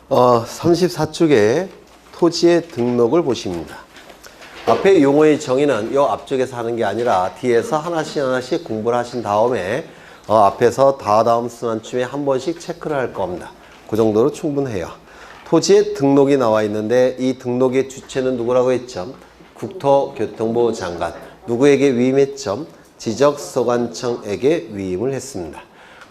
34쪽에 토지의 등록을 보십니다. 앞에 용어의 정의는 이 앞쪽에서 하는 게 아니라 뒤에서 하나씩 공부를 하신 다음에 앞에서 다음 순환쯤에 한 번씩 체크를 할 겁니다. 그 정도로 충분해요. 토지의 등록이 나와 있는데 이 등록의 주체는 누구라고 했죠? 국토교통부 장관. 누구에게 위임했죠? 지적소관청에게 위임을 했습니다.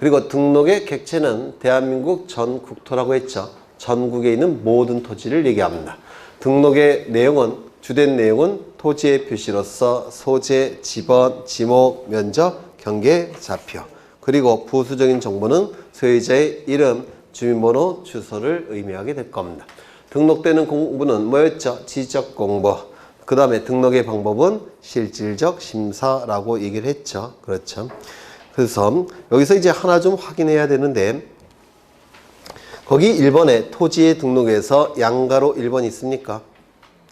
그리고 등록의 객체는 대한민국 전 국토라고 했죠. 전국에 있는 모든 토지를 얘기합니다. 등록의 내용은 주된 내용은 토지의 표시로서 소재, 지번, 지목, 면적, 경계, 좌표. 그리고 부수적인 정보는 소유자의 이름, 주민번호, 주소를 의미하게 될 겁니다. 등록되는 공부는 뭐였죠? 지적 공부. 그 다음에 등록의 방법은 실질적 심사라고 얘기를 했죠. 그렇죠. 그래서 여기서 이제 하나 좀 확인해야 되는데 거기 1번에 토지의 등록에서 양가로 1번 있습니까?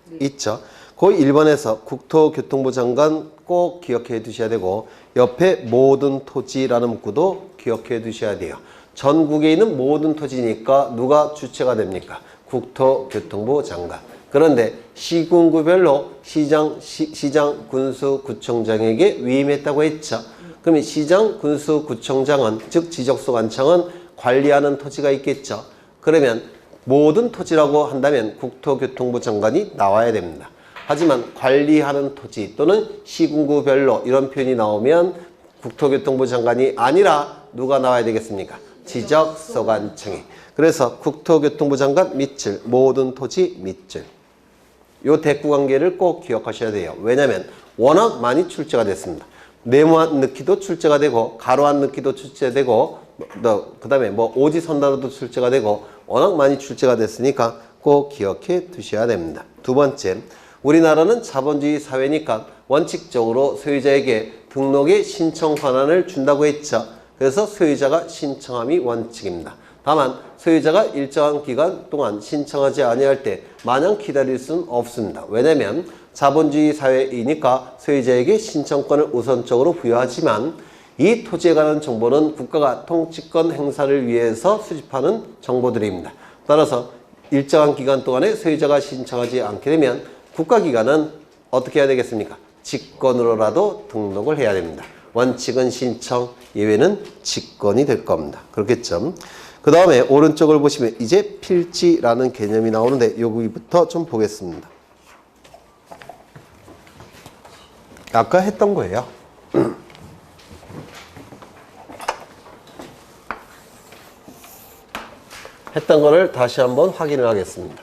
네. 있죠. 그 1번에서 국토교통부 장관 꼭 기억해 두셔야 되고 옆에 모든 토지라는 문구도 기억해 두셔야 돼요. 전국에 있는 모든 토지니까 누가 주체가 됩니까? 국토교통부 장관. 그런데 시군구별로 시장, 군수, 구청장에게 위임했다고 했죠. 그러면 시장, 군수, 구청장은 즉 지적소관청은 관리하는 토지가 있겠죠. 그러면 모든 토지라고 한다면 국토교통부 장관이 나와야 됩니다. 하지만 관리하는 토지 또는 시군구별로 이런 표현이 나오면 국토교통부 장관이 아니라 누가 나와야 되겠습니까? 지적소관청이. 그래서 국토교통부 장관 밑줄, 모든 토지 밑줄. 요 대꾸관계를 꼭 기억하셔야 돼요. 왜냐하면 워낙 많이 출제가 됐습니다. 네모안 넣기도 출제가 되고 가로안 넣기도 출제되고 그 다음에 뭐 오지선다로도 출제가 되고 워낙 많이 출제가 됐으니까 꼭 기억해 두셔야 됩니다. 두 번째, 우리나라는 자본주의 사회니까 원칙적으로 소유자에게 등록의 신청 권한을 준다고 했죠. 그래서 소유자가 신청함이 원칙입니다. 다만 소유자가 일정한 기간 동안 신청하지 아니할 때 마냥 기다릴 수는 없습니다. 왜냐하면 자본주의 사회이니까 소유자에게 신청권을 우선적으로 부여하지만 이 토지에 관한 정보는 국가가 통치권 행사를 위해서 수집하는 정보들입니다. 따라서 일정한 기간 동안에 소유자가 신청하지 않게 되면 국가기관은 어떻게 해야 되겠습니까? 직권으로라도 등록을 해야 됩니다. 원칙은 신청, 예외는 직권이 될 겁니다. 그렇겠죠? 그 다음에 오른쪽을 보시면 이제 필지라는 개념이 나오는데 여기부터 좀 보겠습니다. 아까 했던 거예요. 했던 거를 다시 한번 확인을 하겠습니다.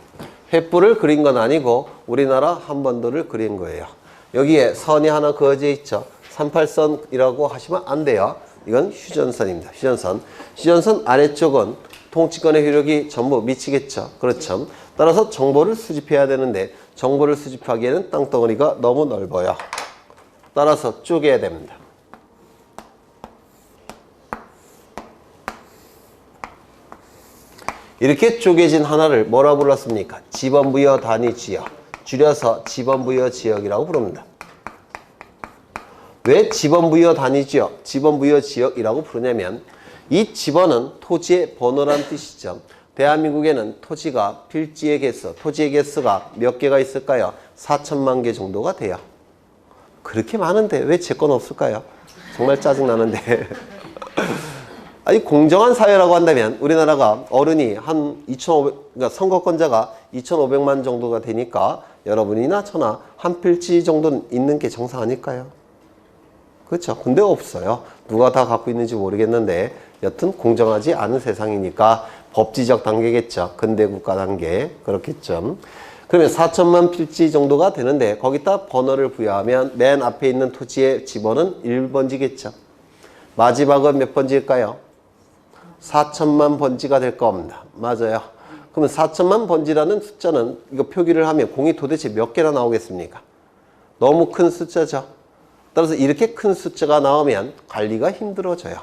횃불을 그린 건 아니고 우리나라 한반도를 그린 거예요. 여기에 선이 하나 그어져 있죠. 38선이라고 하시면 안 돼요. 이건 휴전선입니다. 휴전선. 휴전선 아래쪽은 통치권의 효력이 전부 미치겠죠. 그렇죠. 따라서 정보를 수집해야 되는데 정보를 수집하기에는 땅덩어리가 너무 넓어요. 따라서 쪼개야 됩니다. 이렇게 쪼개진 하나를 뭐라 불렀습니까? 지번부여 단위지역. 줄여서 지번부여 지역이라고 부릅니다. 왜 지번부여 단위지역, 지번부여 지역이라고 부르냐면 이 지번은 토지의 번호란 뜻이죠. 대한민국에는 토지가 필지의 개수, 토지의 개수가 몇 개가 있을까요? 4천만 개 정도가 돼요. 그렇게 많은데 왜 제 건 없을까요? 정말 짜증나는데. 아니 공정한 사회라고 한다면 우리나라가 어른이 한 2,500, 그러니까 선거권자가 2,500만 정도가 되니까 여러분이나 저나 한 필지 정도는 있는 게 정상 아닐까요? 그렇죠. 근데 없어요. 누가 다 갖고 있는지 모르겠는데 여튼 공정하지 않은 세상이니까 법지적 단계겠죠. 근대국가 단계. 그렇겠죠. 그러면 4천만 필지 정도가 되는데 거기다 번호를 부여하면 맨 앞에 있는 토지의 지번은 1번지겠죠. 마지막은 몇 번지일까요? 4천만 번지가 될 겁니다. 맞아요. 그러면 4천만 번지라는 숫자는 이거 표기를 하면 공이 도대체 몇 개나 나오겠습니까? 너무 큰 숫자죠. 따라서 이렇게 큰 숫자가 나오면 관리가 힘들어져요.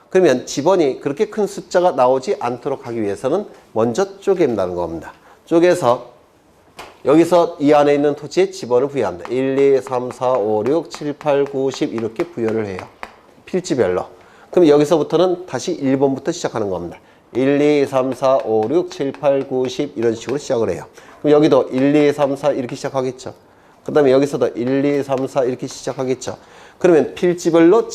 그러면 지번이 그렇게 큰 숫자가 나오지 않도록 하기 위해서는 먼저 쪼갠다는 겁니다. 쪼개서 여기서 이 안에 있는 토지의 지번을 부여합니다. 1, 2, 3, 4, 5, 6, 7, 8, 9, 10 이렇게 부여를 해요. 필지별로. 그럼 여기서부터는 다시 1번부터 시작하는 겁니다. 1, 2, 3, 4, 5, 6, 7, 8, 9, 10 이런 식으로 시작을 해요. 그럼 여기도 1, 2, 3, 4 이렇게 시작하겠죠. 그 다음에 여기서도 1, 2, 3, 4 이렇게 시작하겠죠. 그러면 필지별로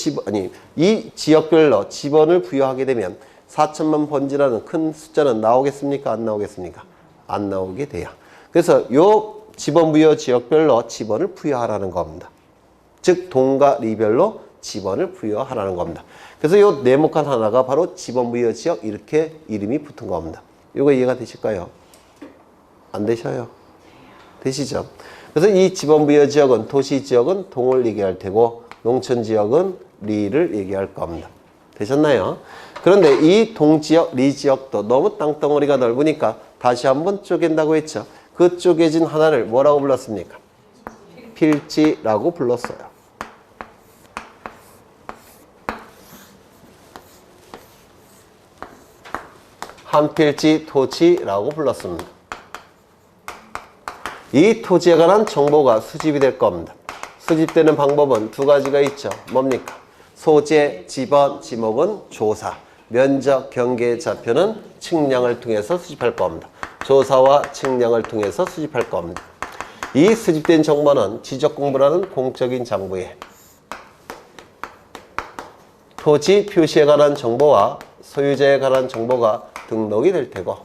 이 지역별로 지번을 부여하게 되면 4천만 번지라는 큰 숫자는 나오겠습니까? 안 나오겠습니까? 안 나오게 돼요. 그래서 요 지번 부여 지역별로 지번을 부여하라는 겁니다. 즉 동과 리별로 지번을 부여하라는 겁니다. 그래서 요 네모칸 하나가 바로 지번 부여 지역 이렇게 이름이 붙은 겁니다. 이거 이해가 되실까요? 안 되셔요? 되시죠? 그래서 이 지번 부여 지역은 도시 지역은 동을 얘기할 테고 농촌 지역은 리를 얘기할 겁니다. 되셨나요? 그런데 이 동지역, 리지역도 너무 땅덩어리가 넓으니까 다시 한번 쪼갠다고 했죠. 그 쪼개진 하나를 뭐라고 불렀습니까? 필지라고 불렀어요. 한필지 토지라고 불렀습니다. 이 토지에 관한 정보가 수집이 될 겁니다. 수집되는 방법은 두 가지가 있죠. 뭡니까? 소재, 지번, 지목은 조사, 면적, 경계, 좌표는 측량을 통해서 수집할 겁니다. 조사와 측량을 통해서 수집할 겁니다. 이 수집된 정보는 지적공부라는 공적인 장부에 토지 표시에 관한 정보와 소유자에 관한 정보가 등록이 될 테고,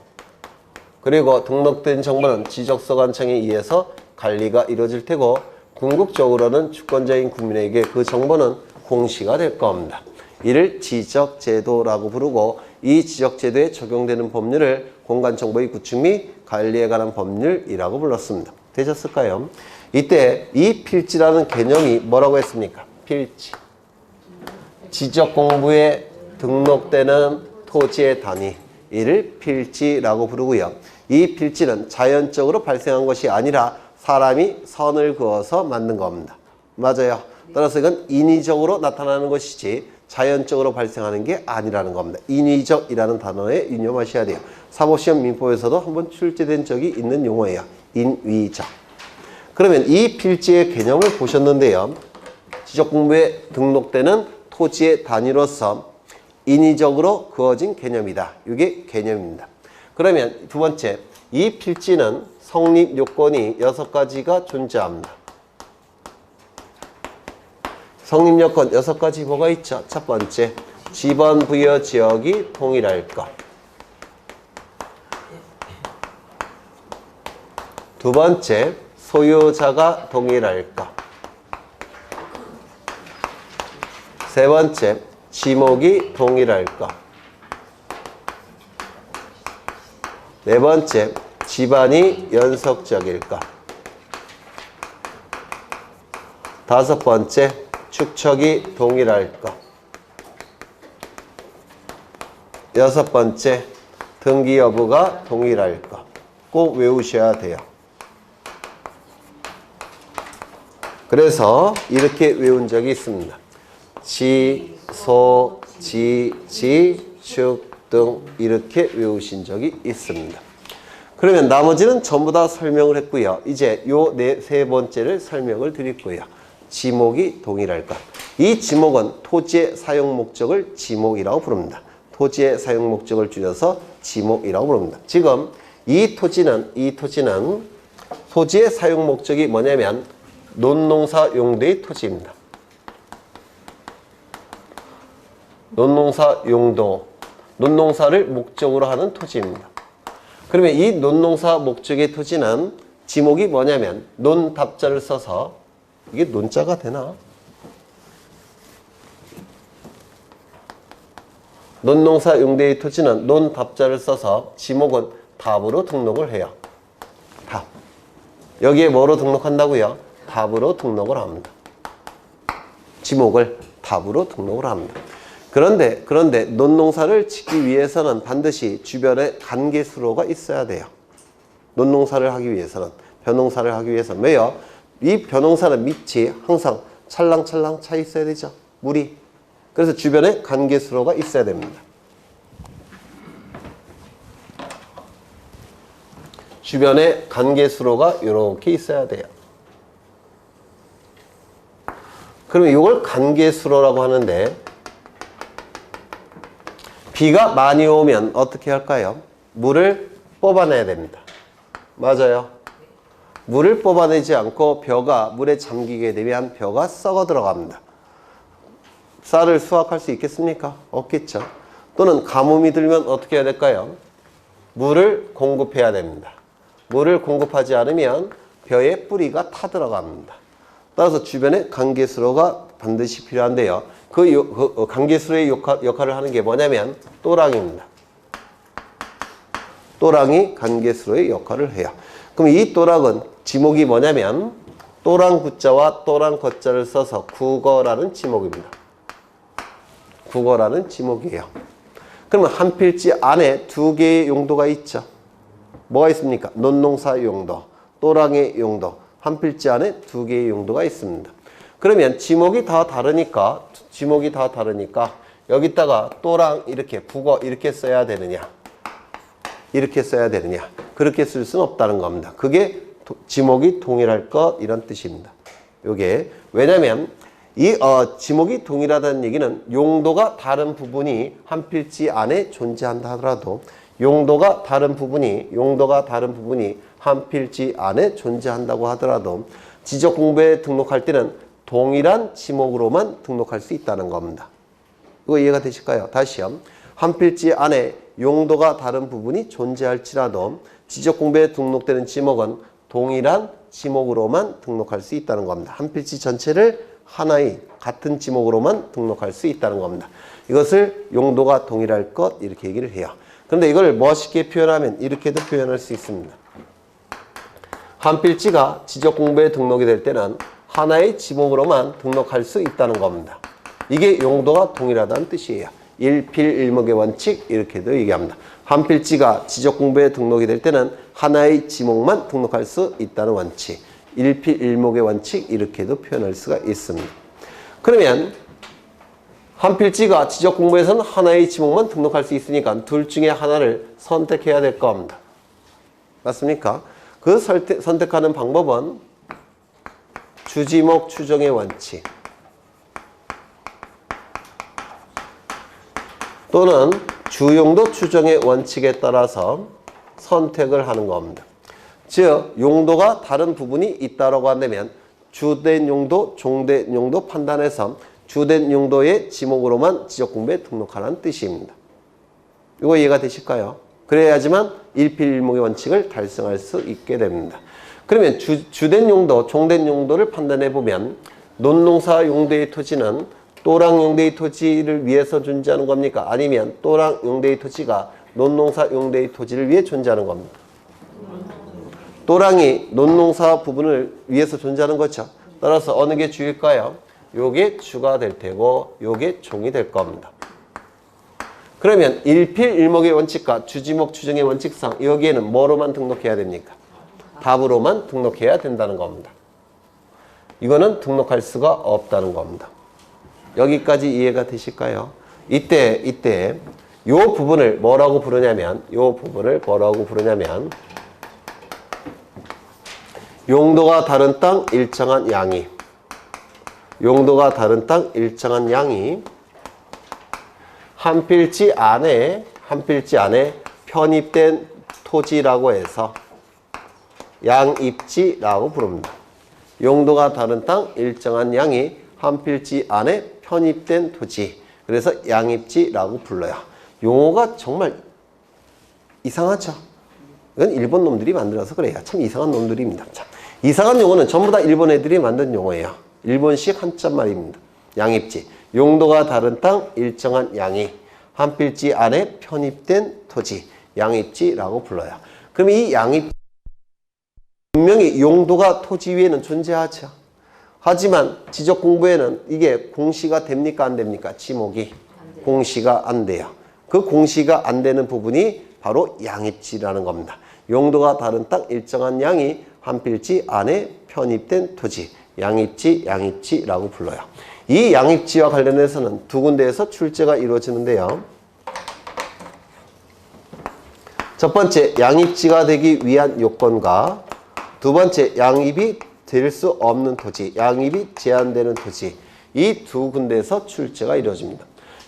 그리고 등록된 정보는 지적소관청에 의해서 관리가 이루어질 테고, 궁극적으로는 주권자인 국민에게 그 정보는 공시가 될 겁니다. 이를 지적제도라고 부르고, 이 지적제도에 적용되는 법률을 공간정보의 구축 및 관리에 관한 법률이라고 불렀습니다. 되셨을까요? 이때 이 필지라는 개념이 뭐라고 했습니까? 필지. 지적공부에 등록되는 토지의 단위, 이를 필지라고 부르고요. 이 필지는 자연적으로 발생한 것이 아니라 사람이 선을 그어서 만든 겁니다. 맞아요. 따라서 이건 인위적으로 나타나는 것이지 자연적으로 발생하는 게 아니라는 겁니다. 인위적이라는 단어에 유념하셔야 돼요. 사법시험 민법에서도 한번 출제된 적이 있는 용어예요. 인위적. 그러면 이 필지의 개념을 보셨는데요. 지적공부에 등록되는 토지의 단위로서 인위적으로 그어진 개념이다. 이게 개념입니다. 그러면 두 번째, 이 필지는 성립 요건이 6가지가 존재합니다. 성립 요건 6가지 뭐가 있죠? 첫 번째, 지번 부여 지역이 동일할 것. 두 번째, 소유자가 동일할 것. 세 번째, 지목이 동일할 것. 네 번째, 집안이 연속적일 것. 다섯 번째, 축척이 동일할 것. 여섯 번째, 등기 여부가 동일할 것. 꼭 외우셔야 돼요. 그래서 이렇게 외운 적이 있습니다. 지, 소, 지, 축 등 이렇게 외우신 적이 있습니다. 그러면 나머지는 전부 다 설명을 했고요. 이제 요 세 번째를 설명을 드릴 거예요. 지목이 동일할 것. 이 지목은 토지의 사용 목적을 지목이라고 부릅니다. 토지의 사용 목적을 줄여서 지목이라고 부릅니다. 지금 이 토지는 토지의 사용 목적이 뭐냐면 논농사 용도의 토지입니다. 논농사 용도, 논농사를 목적으로 하는 토지입니다. 그러면 이 논농사 목적의 토지는 지목이 뭐냐면 논답자를 써서, 이게 논자가 되나? 논농사 용도의 토지는 논답자를 써서 지목은 답으로 등록을 해요. 답. 여기에 뭐로 등록한다고요? 답으로 등록을 합니다. 지목을 답으로 등록을 합니다. 그런데 논농사를 짓기 위해서는 반드시 주변에 관계수로가 있어야 돼요. 논농사를 하기 위해서는, 벼농사를 하기 위해서는. 왜요? 이 벼농사는 밑이 항상 찰랑찰랑 차 있어야 되죠. 물이. 그래서 주변에 관계수로가 있어야 됩니다. 주변에 관계수로가 이렇게 있어야 돼요. 그러면 이걸 관계수로라고 하는데, 비가 많이 오면 어떻게 할까요? 물을 뽑아내야 됩니다. 맞아요. 물을 뽑아내지 않고 벼가 물에 잠기게 되면 벼가 썩어 들어갑니다. 쌀을 수확할 수 있겠습니까? 없겠죠. 또는 가뭄이 들면 어떻게 해야 될까요? 물을 공급해야 됩니다. 물을 공급하지 않으면 벼의 뿌리가 타들어갑니다. 따라서 주변에 관계수로가 반드시 필요한데요. 그 관계수로의 역할을 하는 게 뭐냐면 또랑입니다. 또랑이 관계수로의 역할을 해요. 그럼 이 또랑은 지목이 뭐냐면 또랑 구자와 또랑 거자를 써서 국어라는 지목입니다. 국어라는 지목이에요. 그러면 한 필지 안에 두 개의 용도가 있죠. 뭐가 있습니까? 논농사 용도, 또랑의 용도. 한 필지 안에 두 개의 용도가 있습니다. 그러면 지목이 다 다르니까 여기다가 또랑 이렇게 국어 이렇게 써야 되느냐? 이렇게 써야 되느냐? 그렇게 쓸 수는 없다는 겁니다. 그게 지목이 동일할 것 이런 뜻입니다. 요게 왜냐면 이 지목이 동일하다는 얘기는 용도가 다른 부분이 한 필지 안에 존재한다 하더라도 용도가 다른 부분이 한 필지 안에 존재한다고 하더라도 지적 공부에 등록할 때는 동일한 지목으로만 등록할 수 있다는 겁니다. 이거 이해가 되실까요? 다시요. 한 필지 안에 용도가 다른 부분이 존재할지라도 지적 공부에 등록되는 지목은 동일한 지목으로만 등록할 수 있다는 겁니다. 한 필지 전체를 하나의 같은 지목으로만 등록할 수 있다는 겁니다. 이것을 용도가 동일할 것 이렇게 얘기를 해요. 그런데 이걸 멋있게 표현하면 이렇게도 표현할 수 있습니다. 한 필지가 지적 공부에 등록이 될 때는 하나의 지목으로만 등록할 수 있다는 겁니다. 이게 용도가 동일하다는 뜻이에요. 일필일목의 원칙 이렇게도 얘기합니다. 한 필지가 지적 공부에 등록이 될 때는 하나의 지목만 등록할 수 있다는 원칙. 일필일목의 원칙 이렇게도 표현할 수가 있습니다. 그러면 한 필지가 지적 공부에서는 하나의 지목만 등록할 수 있으니까 둘 중에 하나를 선택해야 될 겁니다. 맞습니까? 그 선택하는 방법은 주지목 추정의 원칙 또는 주용도 추정의 원칙에 따라서 선택을 하는 겁니다. 즉 용도가 다른 부분이 있다고 한다면 주된 용도, 종된 용도 판단해서 주된 용도의 지목으로만 지적 공부에 등록하라는 뜻입니다. 이거 이해가 되실까요? 그래야지만 일필일목의 원칙을 달성할 수 있게 됩니다. 그러면 주된 용도, 종된 용도를 판단해 보면 논농사 용도의 토지는 또랑 용도의 토지를 위해서 존재하는 겁니까? 아니면 또랑 용도의 토지가 논농사 용도의 토지를 위해 존재하는 겁니다. 또랑이 논농사 부분을 위해서 존재하는 거죠. 따라서 어느 게 주일까요? 요게 주가 될 테고 요게 종이 될 겁니다. 그러면 일필일목의 원칙과 주지목 추정의 원칙상 여기에는 뭐로만 등록해야 됩니까? 답으로만 등록해야 된다는 겁니다. 이거는 등록할 수가 없다는 겁니다. 여기까지 이해가 되실까요? 이때 요 부분을 뭐라고 부르냐면 용도가 다른 땅 일정한 양이 한 필지 안에 편입된 토지라고 해서 양입지라고 부릅니다. 용도가 다른 땅 일정한 양이 한 필지 안에 편입된 토지. 그래서 양입지라고 불러요. 용어가 정말 이상하죠? 이건 일본 놈들이 만들어서 그래요. 참 이상한 놈들입니다. 참. 이상한 용어는 전부 다 일본 애들이 만든 용어예요. 일본식 한자말입니다. 양입지. 용도가 다른 땅 일정한 양이 한 필지 안에 편입된 토지. 양입지라고 불러요. 그럼 이 양입지 분명히 용도가 토지 위에는 존재하죠. 하지만 지적 공부에는 이게 공시가 됩니까 안 됩니까? 지목이 공시가 안 돼요. 그 공시가 안 되는 부분이 바로 양입지라는 겁니다. 용도가 다른 땅 일정한 양이 한 필지 안에 편입된 토지. 양입지라고 불러요. 이 양입지와 관련해서는 두 군데에서 출제가 이루어지는데요. 첫 번째, 양입지가 되기 위한 요건과 두 번째, 양입이 될 수 없는 토지, 양입이 제한되는 토지. 이 두 군데에서 출제가 이루어집니다.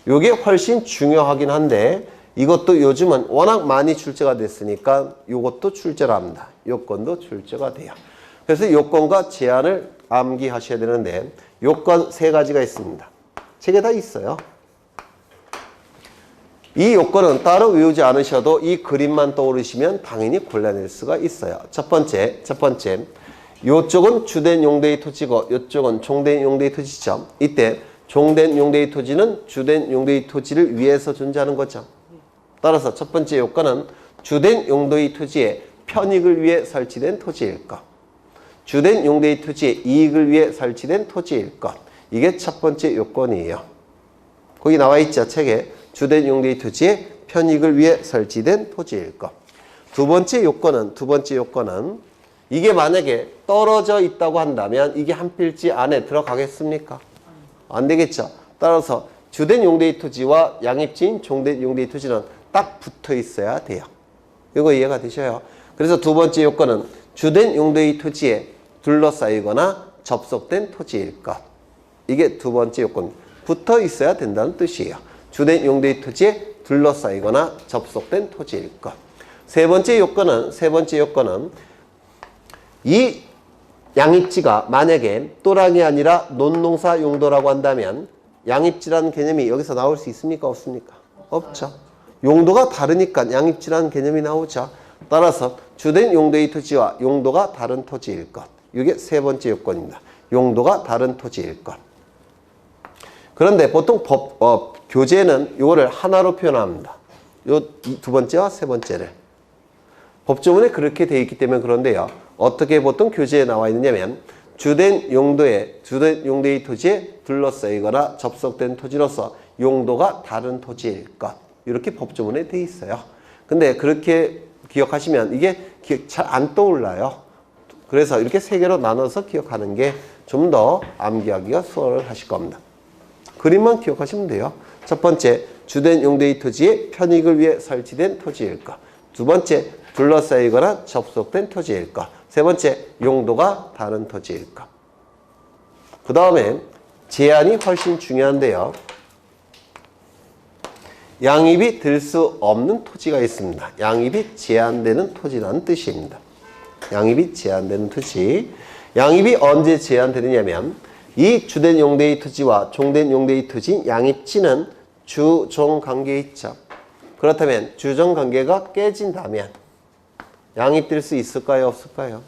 요게 훨씬 중요하긴 한데 이것도 요즘은 워낙 많이 출제가 됐으니까 요것도 출제를 합니다. 요건도 출제가 돼요. 그래서 요건과 제한을 암기하셔야 되는데 요건 3가지가 있습니다. 책에 다 있어요. 이 요건은 따로 외우지 않으셔도 이 그림만 떠오르시면 당연히 골라낼 수가 있어요. 첫 번째. 요쪽은 주된 용도의 토지고 요쪽은 종된 용도의 토지죠. 이때 종된 용도의 토지는 주된 용도의 토지를 위해서 존재하는 거죠. 따라서 첫 번째 요건은 주된 용도의 토지의 편익을 위해 설치된 토지일 것. 주된 용도의 토지의 이익을 위해 설치된 토지일 것. 이게 첫 번째 요건이에요. 거기 나와 있죠. 책에. 주된 용도의 토지의 편익을 위해 설치된 토지일 것. 두 번째 요건은 이게 만약에 떨어져 있다고 한다면 이게 한 필지 안에 들어가겠습니까? 안 되겠죠. 따라서 주된 용도의 토지와 양입지인 종된 용도의 토지는 딱 붙어 있어야 돼요. 이거 이해가 되셔요? 그래서 두 번째 요건은 주된 용도의 토지에 둘러싸이거나 접속된 토지일 것. 이게 두 번째 요건. 붙어 있어야 된다는 뜻이에요. 주된 용도의 토지에 둘러싸이거나 접속된 토지일 것. 세 번째 요건은 이 양입지가 만약에 또랑이 아니라 논농사 용도라고 한다면 양입지라는 개념이 여기서 나올 수 있습니까? 없습니까? 없죠. 용도가 다르니까 양입지라는 개념이 나오죠. 따라서 주된 용도의 토지와 용도가 다른 토지일 것. 이게 세 번째 요건입니다. 용도가 다른 토지일 것. 그런데 보통 교재는 이거를 하나로 표현합니다. 요 두 번째와 세 번째를. 법조문에 그렇게 되어 있기 때문에 그런데요. 어떻게 보통 교재에 나와 있느냐면 주된 용도의 토지에 둘러싸이거나 접속된 토지로서 용도가 다른 토지일 것. 이렇게 법조문에 되어 있어요. 근데 그렇게 기억하시면 이게 잘 안 떠올라요. 그래서 이렇게 3개로 나눠서 기억하는 게 좀 더 암기하기가 수월하실 겁니다. 그림만 기억하시면 돼요. 첫 번째, 주된 용도의 토지의 편익을 위해 설치된 토지일 것. 두 번째, 둘러싸이거나 접속된 토지일 것. 세 번째, 용도가 다른 토지일 것. 그 다음에 제한이 훨씬 중요한데요. 양입이 될 수 없는 토지가 있습니다. 양입이 제한되는 토지라는 뜻입니다. 양입이 제한되는 토지. 양입이 언제 제한되느냐면 이 주된 용도의 토지와 종된 용도의 토지인 양입지는 주종 관계에 있죠. 그렇다면 주종 관계가 깨진다면 양입될 수 있을까요? 없을까요?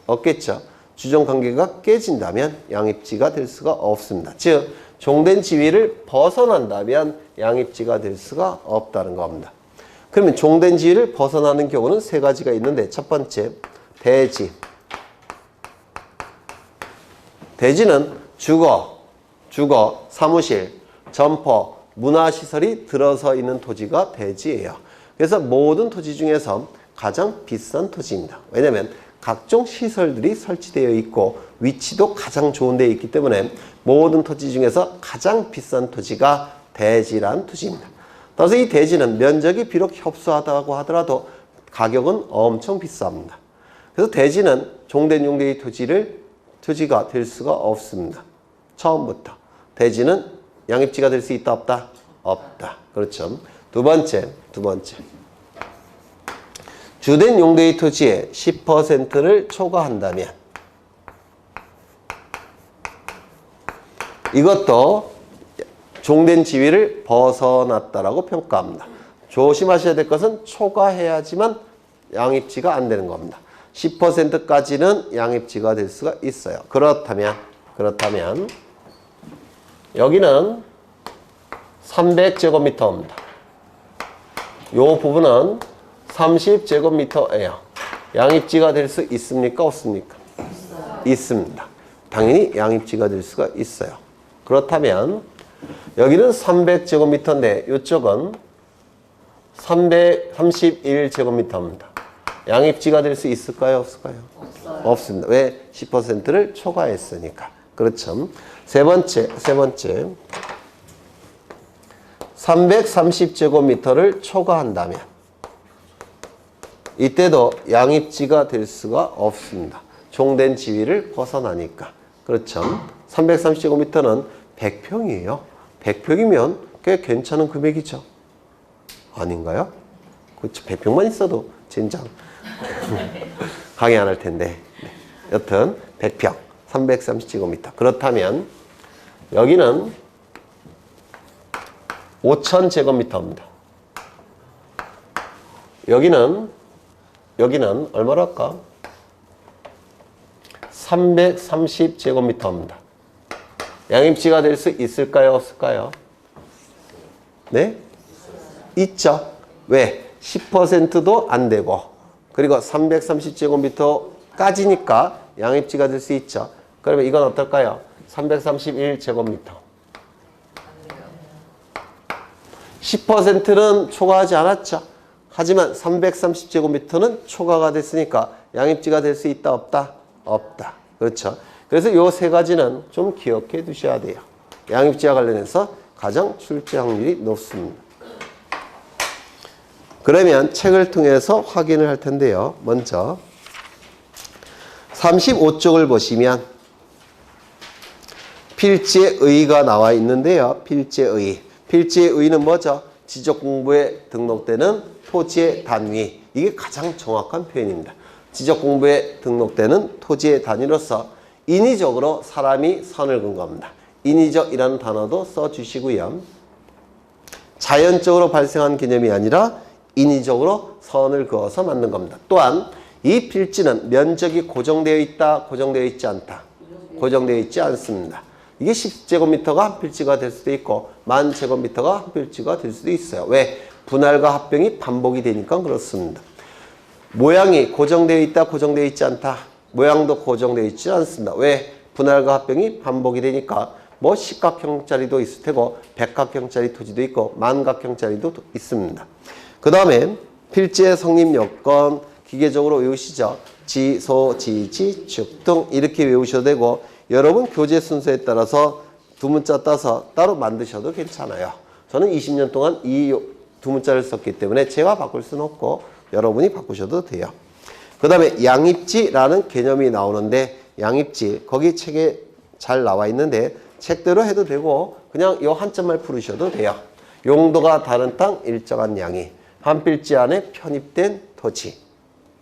없겠죠. 주종 관계가 깨진다면 양입지가 될 수가 없습니다. 즉 종된 지위를 벗어난다면 양입지가 될 수가 없다는 겁니다. 그러면 종된 지위를 벗어나는 경우는 3가지가 있는데 첫 번째, 대지. 대지는 주거, 사무실, 점포, 문화시설이 들어서 있는 토지가 대지예요. 그래서 모든 토지 중에서 가장 비싼 토지입니다. 왜냐하면 각종 시설들이 설치되어 있고 위치도 가장 좋은 데에 있기 때문에 모든 토지 중에서 가장 비싼 토지가 대지란 토지입니다. 따라서 이 대지는 면적이 비록 협소하다고 하더라도 가격은 엄청 비쌉니다. 그래서 대지는 종된 용도의 토지가 될 수가 없습니다. 처음부터. 대지는 양입지가 될 수 있다 없다? 없다. 그렇죠. 두 번째. 주된 용도의 토지의 10%를 초과한다면 이것도 종된 지위를 벗어났다라고 평가합니다. 조심하셔야 될 것은 초과해야지만 양입지가 안 되는 겁니다. 10%까지는 양입지가 될 수가 있어요. 그렇다면 여기는 300제곱미터입니다. 이 부분은 30제곱미터예요. 양입지가 될 수 있습니까? 없습니까? 있습니다. 당연히 양입지가 될 수가 있어요. 그렇다면 여기는 300제곱미터인데 이쪽은 331제곱미터입니다. 양입지가 될 수 있을까요? 없을까요? 없습니다. 왜? 10%를 초과했으니까. 그렇죠. 세 번째. 330제곱미터를 초과한다면 이때도 양입지가 될 수가 없습니다. 종된 지위를 벗어나니까. 그렇죠. 330제곱미터는 100평이에요. 100평이면 꽤 괜찮은 금액이죠. 아닌가요? 그렇죠. 100평만 있어도 젠장. 강의 안 할 텐데. 네. 여튼 100평, 330제곱미터. 그렇다면 여기는 5000제곱미터입니다. 여기는 얼마로 할까? 330제곱미터입니다. 양입지가 될 수 있을까요? 없을까요? 네? 있죠. 왜? 10%도 안 되고 그리고 330제곱미터까지니까 양입지가 될 수 있죠. 그러면 이건 어떨까요? 331제곱미터. 10%는 초과하지 않았죠. 하지만 330제곱미터는 초과가 됐으니까 양입지가 될 수 있다 없다? 없다. 그렇죠. 그래서 이 세 가지는 좀 기억해 두셔야 돼요. 양입지와 관련해서 가장 출제 확률이 높습니다. 그러면 책을 통해서 확인을 할 텐데요. 먼저 35쪽을 보시면 필지의 의의가 나와 있는데요. 필지의 의의. 필지의 의의는 뭐죠? 지적공부에 등록되는 토지의 단위. 이게 가장 정확한 표현입니다. 지적공부에 등록되는 토지의 단위로서 인위적으로 사람이 선을 그은 겁니다. 인위적이라는 단어도 써주시고요. 자연적으로 발생한 개념이 아니라 인위적으로 선을 그어서 만든 겁니다. 또한 이 필지는 면적이 고정되어 있다, 고정되어 있지 않다. 고정되어 있지 않습니다. 이게 10제곱미터가 한 필지가 될 수도 있고 10,000제곱미터가 한 필지가 될 수도 있어요. 왜? 분할과 합병이 반복이 되니까 그렇습니다. 모양이 고정되어 있다, 고정되어 있지 않다. 모양도 고정되어 있지 않습니다. 왜? 분할과 합병이 반복이 되니까 뭐 십각형짜리도 있을 테고 백각형짜리 토지도 있고 만각형짜리도 있습니다. 그 다음에 필지의 성립 요건 기계적으로 외우시죠. 지, 소, 지, 지, 축 등 이렇게 외우셔도 되고 여러분 교재 순서에 따라서 두 문자 따서 따로 만드셔도 괜찮아요. 저는 20년 동안 이 두 문자를 썼기 때문에 제가 바꿀 수는 없고 여러분이 바꾸셔도 돼요. 그 다음에 양입지라는 개념이 나오는데 양입지 거기 책에 잘 나와 있는데 책대로 해도 되고 그냥 요 한 점만 풀으셔도 돼요. 용도가 다른 땅 일정한 양이 한 필지 안에 편입된 토지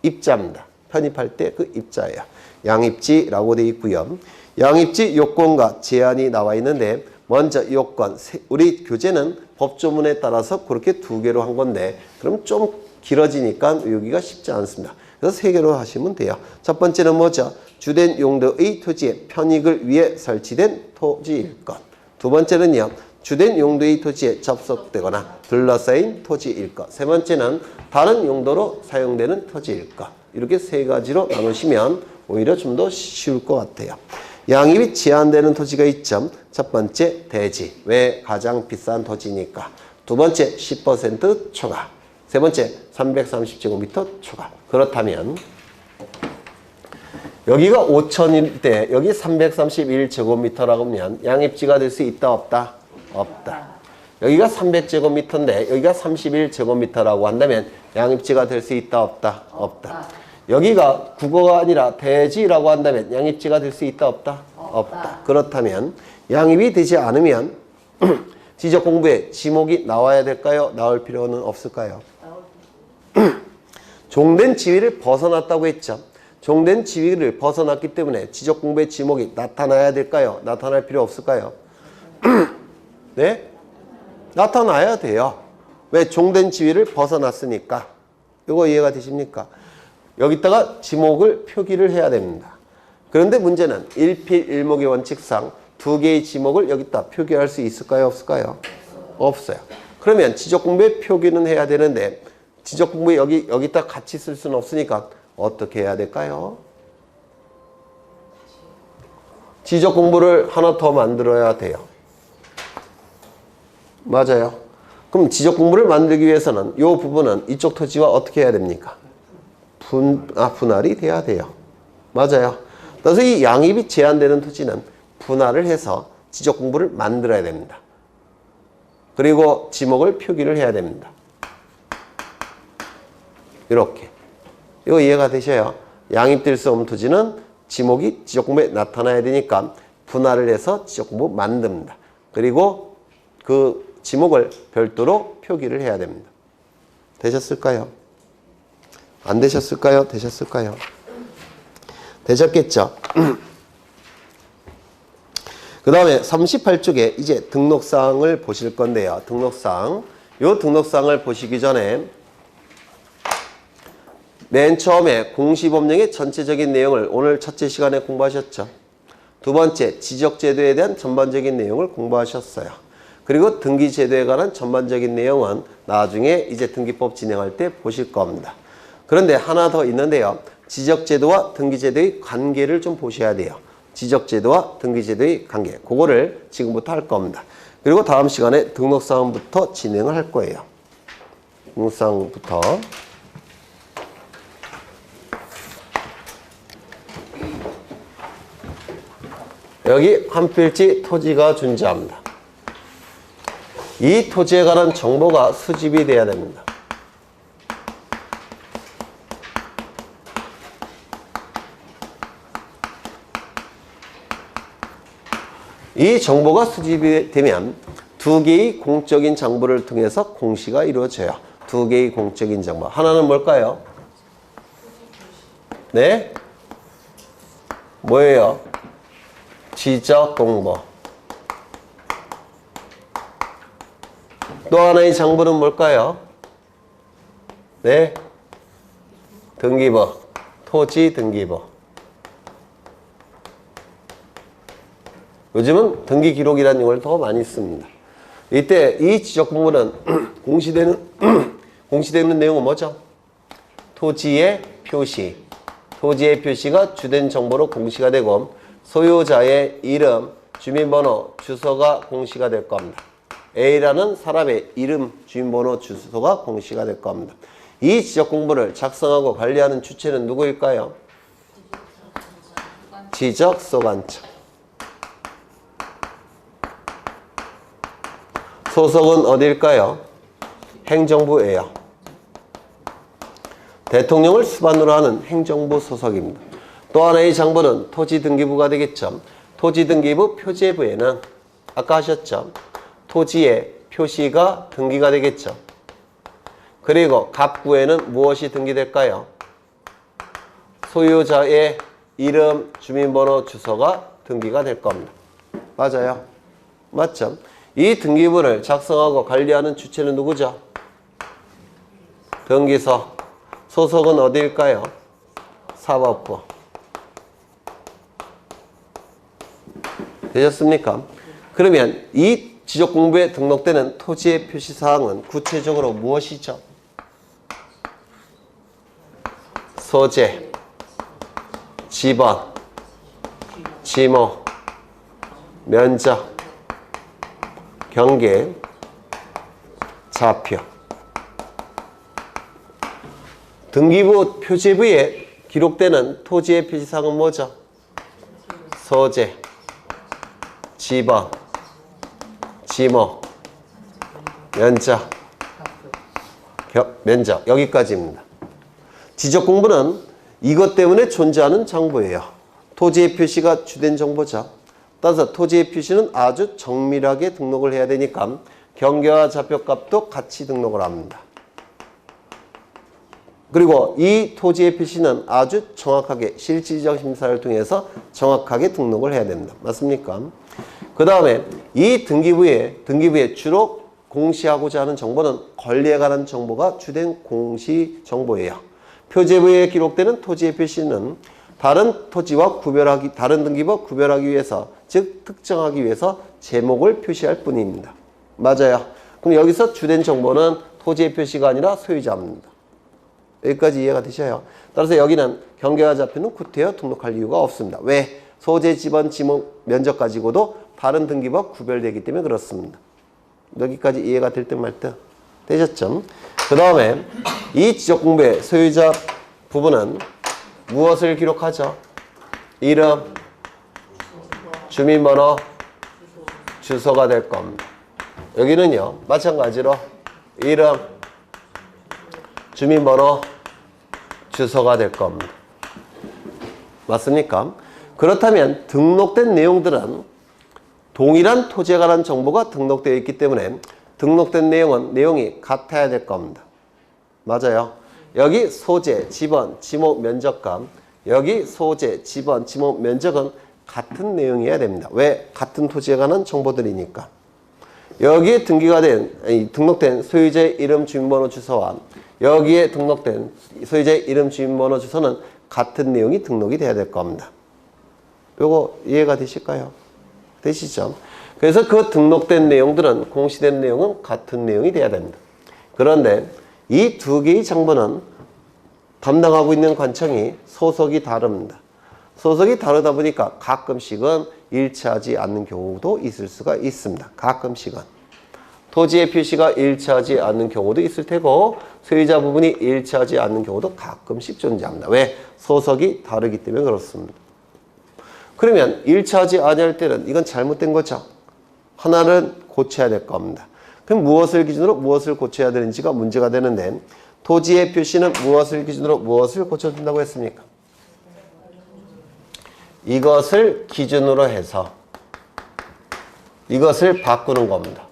입자입니다. 편입할 때 그 입자예요. 양입지라고 되어 있고요. 양입지 요건과 제한이 나와 있는데 먼저 요건 우리 교재는 법조문에 따라서 그렇게 두 개로 한 건데 그럼 좀 길어지니까 외우기가 쉽지 않습니다. 그래서 세 개로 하시면 돼요. 첫 번째는 뭐죠? 주된 용도의 토지의 편익을 위해 설치된 토지일 것. 두 번째는요. 주된 용도의 토지에 접속되거나 둘러싸인 토지일 것. 세 번째는 다른 용도로 사용되는 토지일 것. 이렇게 세 가지로 나누시면 오히려 좀 더 쉬울 것 같아요. 양입이 제한되는 토지가 있죠. 첫 번째 대지. 왜? 가장 비싼 토지니까. 두 번째 10% 초과. 세 번째 330제곱미터 초과. 그렇다면 여기가 5,000일 때 여기 331제곱미터라고 하면 양입지가 될 수 있다 없다? 없다. 여기가 300제곱미터인데 여기가 31제곱미터라고 한다면 양입지가 될 수 있다 없다? 없다. 여기가 국어가 아니라 대지라고 한다면 양입지가 될 수 있다 없다? 없다. 그렇다면 양입이 되지 않으면 지적공부에 지목이 나와야 될까요? 나올 필요는 없을까요? 종된 지위를 벗어났다고 했죠. 종된 지위를 벗어났기 때문에 지적공부의 지목이 나타나야 될까요? 나타날 필요 없을까요? 네? 나타나야 돼요. 왜? 종된 지위를 벗어났으니까. 이거 이해가 되십니까? 여기다가 지목을 표기를 해야 됩니다. 그런데 문제는 일필일목의 원칙상 두 개의 지목을 여기다 표기할 수 있을까요? 없을까요? 없어요. 그러면 지적공부에 표기는 해야 되는데 지적공부에 여기다 같이 쓸 수는 없으니까 어떻게 해야 될까요? 지적공부를 하나 더 만들어야 돼요. 맞아요. 그럼 지적공부를 만들기 위해서는 이 부분은 이쪽 토지와 어떻게 해야 됩니까? 분할이 돼야 돼요. 맞아요. 그래서 이 양입이 제한되는 토지는 분할을 해서 지적공부를 만들어야 됩니다. 그리고 지목을 표기를 해야 됩니다. 이렇게. 이거 이해가 되셔요? 양입될 수 없는 토지는 지목이 지적공부에 나타나야 되니까 분할을 해서 지적공부 만듭니다. 그리고 그 지목을 별도로 표기를 해야 됩니다. 되셨을까요? 안 되셨을까요? 되셨을까요? 되셨겠죠? 그 다음에 38쪽에 이제 등록사항을 보실 건데요. 등록사항. 요 등록사항을 보시기 전에 맨 처음에 공시법령의 전체적인 내용을 오늘 첫째 시간에 공부하셨죠. 두 번째, 지적제도에 대한 전반적인 내용을 공부하셨어요. 그리고 등기제도에 관한 전반적인 내용은 나중에 이제 등기법 진행할 때 보실 겁니다. 그런데 하나 더 있는데요. 지적제도와 등기제도의 관계를 좀 보셔야 돼요. 지적제도와 등기제도의 관계. 그거를 지금부터 할 겁니다. 그리고 다음 시간에 등록사항부터 진행을 할 거예요. 등록사항부터. 여기 한 필지 토지가 존재합니다. 이 토지에 관한 정보가 수집이 돼야 됩니다. 이 정보가 수집이 되면 두 개의 공적인 장부를 통해서 공시가 이루어져요. 두 개의 공적인 장부. 하나는 뭘까요? 네? 뭐예요? 지적공부. 또 하나의 장부는 뭘까요? 네? 등기부. 토지 등기부. 요즘은 등기 기록이라는 용어를 더 많이 씁니다. 이때 이 지적공부는 공시되는 내용은 뭐죠? 토지의 표시. 토지의 표시가 주된 정보로 공시가 되고 소유자의 이름, 주민번호, 주소가 공시가 될 겁니다. A라는 사람의 이름, 주민번호, 주소가 공시가 될 겁니다. 이 지적공부를 작성하고 관리하는 주체는 누구일까요? 지적소관청. 소속은 어디일까요? 행정부예요. 대통령을 수반으로 하는 행정부 소속입니다. 또 하나의 장부는 토지등기부가 되겠죠. 토지등기부 표제부에는 아까 하셨죠. 토지의 표시가 등기가 되겠죠. 그리고 갑구에는 무엇이 등기될까요? 소유자의 이름, 주민번호, 주소가 등기가 될 겁니다. 맞아요? 맞죠? 이 등기부를 작성하고 관리하는 주체는 누구죠? 등기소. 소속은 어디일까요? 사법부. 되셨습니까? 그러면 이 지적공부에 등록되는 토지의 표시사항은 구체적으로 무엇이죠? 소재, 지번, 지모, 면적, 경계, 좌표. 등기부 표지부에 기록되는 토지의 표시사항은 뭐죠? 소재, 지번, 지모, 면적, 면적. 여기까지입니다. 지적공부는 이것 때문에 존재하는 정보예요. 토지의 표시가 주된 정보죠. 따라서 토지의 표시는 아주 정밀하게 등록을 해야 되니까 경계와 좌표값도 같이 등록을 합니다. 그리고 이 토지의 표시는 아주 정확하게 실질적 심사를 통해서 정확하게 등록을 해야 됩니다. 맞습니까? 그 다음에 이 등기부에 주로 공시하고자 하는 정보는 권리에 관한 정보가 주된 공시 정보예요. 표제부에 기록되는 토지의 표시는 다른 토지와 다른 등기부와 구별하기 위해서, 즉 특정하기 위해서 제목을 표시할 뿐입니다. 맞아요. 그럼 여기서 주된 정보는 토지의 표시가 아니라 소유자입니다. 여기까지 이해가 되셔요? 따라서 여기는 경계와 좌표는 구태여 등록할 이유가 없습니다. 왜? 소재, 지번, 지목, 면적 가지고도 다른 등기부와 구별되기 때문에 그렇습니다. 여기까지 이해가 될 듯 말 듯 되셨죠? 그 다음에 이 지적공부의 소유자 부분은 무엇을 기록하죠? 이름, 주민번호, 주소가 될 겁니다. 여기는요, 마찬가지로 이름, 주민번호, 주소가 될 겁니다. 맞습니까? 그렇다면 등록된 내용들은 동일한 토지에 관한 정보가 등록되어 있기 때문에 등록된 내용은 내용이 같아야 될 겁니다. 맞아요. 여기 소재, 지번, 지목, 면적과 여기 소재, 지번, 지목, 면적은 같은 내용이어야 됩니다. 왜? 같은 토지에 관한 정보들이니까. 여기에 등록된 소유자의 이름, 주민번호, 주소와 여기에 등록된 소유자의 이름, 주민번호, 주소는 같은 내용이 등록이 돼야 될 겁니다. 요거 이해가 되실까요? 되시죠? 그래서 그 등록된 내용들은 공시된 내용은 같은 내용이 돼야 됩니다. 그런데 이 두 개의 정보는 담당하고 있는 관청이 소속이 다릅니다. 소속이 다르다 보니까 가끔씩은 일치하지 않는 경우도 있을 수가 있습니다. 가끔씩은. 토지의 표시가 일치하지 않는 경우도 있을 테고 소유자 부분이 일치하지 않는 경우도 가끔씩 존재합니다. 왜? 소속이 다르기 때문에 그렇습니다. 그러면 일치하지 않을 때는 이건 잘못된 거죠. 하나는 고쳐야 될 겁니다. 그럼 무엇을 기준으로 무엇을 고쳐야 되는지가 문제가 되는데 토지의 표시는 무엇을 기준으로 무엇을 고쳐준다고 했습니까? 이것을 기준으로 해서 이것을 바꾸는 겁니다.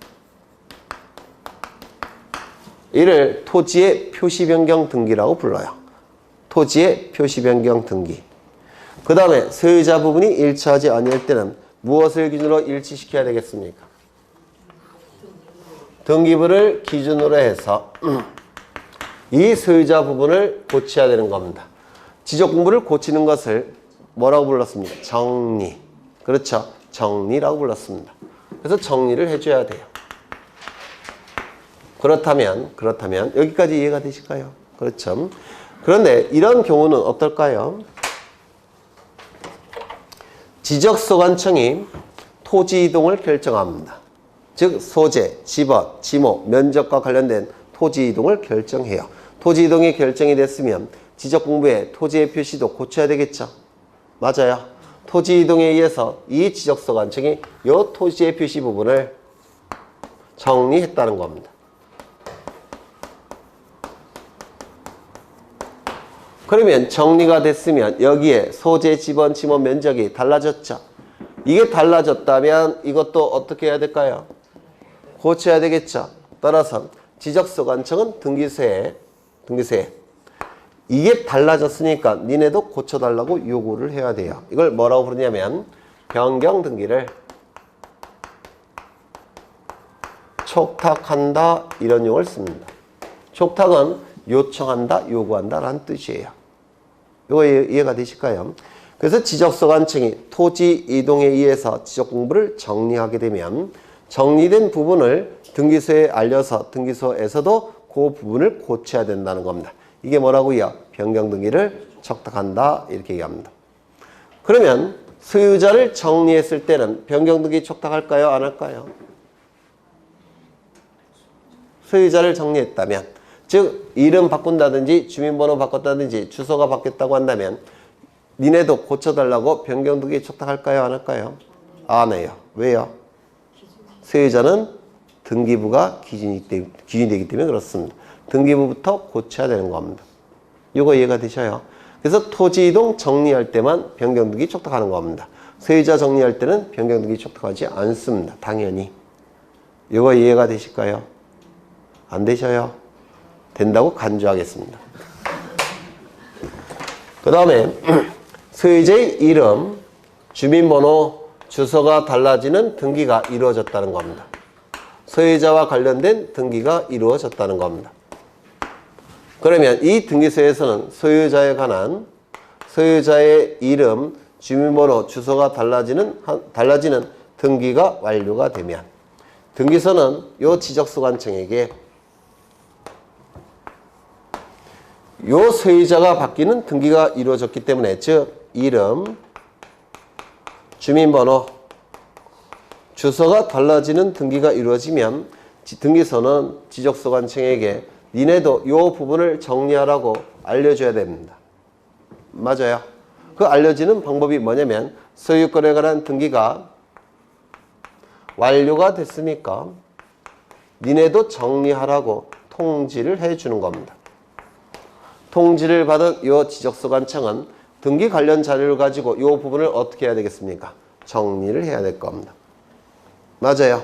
이를 토지의 표시 변경 등기라고 불러요. 토지의 표시 변경 등기. 그 다음에 소유자 부분이 일치하지 않을 때는 무엇을 기준으로 일치시켜야 되겠습니까? 등기부를 기준으로 해서 이 소유자 부분을 고쳐야 되는 겁니다. 지적공부를 고치는 것을 뭐라고 불렀습니까? 정리. 그렇죠. 정리라고 불렀습니다. 그래서 정리를 해줘야 돼요. 그렇다면 여기까지 이해가 되실까요? 그렇죠. 그런데 이런 경우는 어떨까요? 지적소관청이 토지 이동을 결정합니다. 즉 소재, 지번, 지목, 면적과 관련된 토지 이동을 결정해요. 토지 이동이 결정이 됐으면 지적공부에 토지의 표시도 고쳐야 되겠죠. 맞아요. 토지 이동에 의해서 이 지적소관청이 이 토지의 표시 부분을 정리했다는 겁니다. 그러면 정리가 됐으면 여기에 소재, 지번, 지목, 면적이 달라졌죠. 이게 달라졌다면 이것도 어떻게 해야 될까요? 고쳐야 되겠죠. 따라서 지적소관청은 등기소에 이게 달라졌으니까 니네도 고쳐달라고 요구를 해야 돼요. 이걸 뭐라고 부르냐면 변경등기를 촉탁한다 이런 용어를 씁니다. 촉탁은 요청한다, 요구한다 라는 뜻이에요. 이거 이해가 되실까요? 그래서 지적소관청이 토지 이동에 의해서 지적공부를 정리하게 되면 정리된 부분을 등기소에 알려서 등기소에서도 그 부분을 고쳐야 된다는 겁니다. 이게 뭐라고요? 변경등기를 촉탁한다 이렇게 얘기합니다. 그러면 소유자를 정리했을 때는 변경등기 촉탁할까요? 안 할까요? 소유자를 정리했다면 즉 이름 바꾼다든지 주민번호 바꿨다든지 주소가 바뀌었다고 한다면 니네도 고쳐달라고 변경등기 촉탁할까요? 안 할까요? 안 해요. 왜요? 소유자는 등기부가 기준이 되기 때문에 그렇습니다. 등기부부터 고쳐야 되는 겁니다. 이거 이해가 되셔요? 그래서 토지 이동 정리할 때만 변경등기 촉탁하는 겁니다. 소유자 정리할 때는 변경등기 촉탁하지 않습니다. 당연히. 이거 이해가 되실까요? 안 되셔요? 된다고 간주하겠습니다. 그 다음에 소유자의 이름, 주민번호, 주소가 달라지는 등기가 이루어졌다는 겁니다. 소유자와 관련된 등기가 이루어졌다는 겁니다. 그러면 이 등기소에서는 소유자에 관한 소유자의 이름, 주민번호, 주소가 달라지는 등기가 완료가 되면 등기소는 이 지적소관청에게 요 소유자가 바뀌는 등기가 이루어졌기 때문에 즉 이름, 주민번호, 주소가 달라지는 등기가 이루어지면 등기소는 지적소관청에게 니네도 요 부분을 정리하라고 알려줘야 됩니다. 맞아요. 그 알려지는 방법이 뭐냐면 소유권에 관한 등기가 완료가 됐으니까 니네도 정리하라고 통지를 해주는 겁니다. 통지를 받은 요 지적소관청은 등기 관련 자료를 가지고 요 부분을 어떻게 해야 되겠습니까? 정리를 해야 될 겁니다. 맞아요.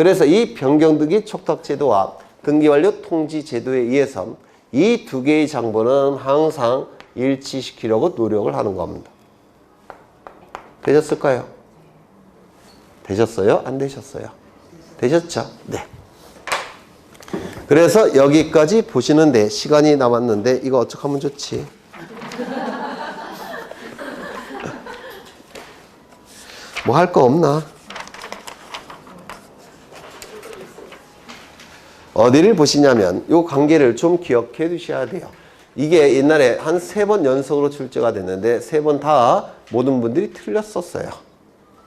그래서 이 변경등기 촉탁제도와 등기완료 통지제도에 의해서 이 두 개의 장부는 항상 일치시키려고 노력을 하는 겁니다. 되셨을까요? 되셨어요? 안 되셨어요? 되셨죠? 네. 그래서 여기까지 보시는데 시간이 남았는데 이거 어떻게 하면 좋지? 뭐 할 거 없나? 어디를 보시냐면 이 관계를 좀 기억해 두셔야 돼요. 이게 옛날에 한 3번 연속으로 출제가 됐는데 3번 다 모든 분들이 틀렸었어요.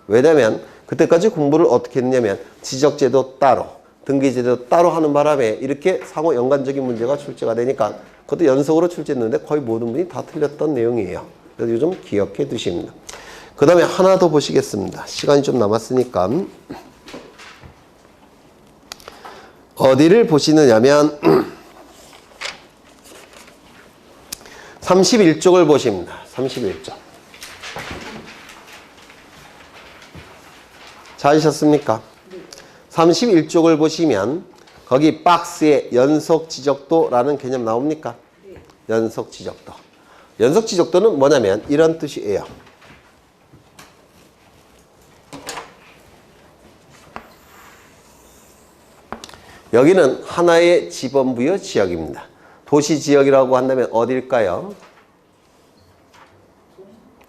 왜냐면 그때까지 공부를 어떻게 했냐면 지적제도 따로 등기제도 따로 하는 바람에 이렇게 상호 연관적인 문제가 출제가 되니까 그것도 연속으로 출제했는데 거의 모든 분이 다 틀렸던 내용이에요. 그래서 이거 좀 기억해 두십니다. 그 다음에 하나 더 보시겠습니다. 시간이 좀 남았으니까. 어디를 보시느냐면 31쪽을 보십니다. 31쪽. 찾으셨습니까? 31쪽을 보시면 거기 박스에 연속지적도라는 개념 나옵니까? 연속지적도. 연속지적도는 뭐냐면 이런 뜻이에요. 여기는 하나의 지번부여 지역입니다. 도시지역이라고 한다면 어딜까요?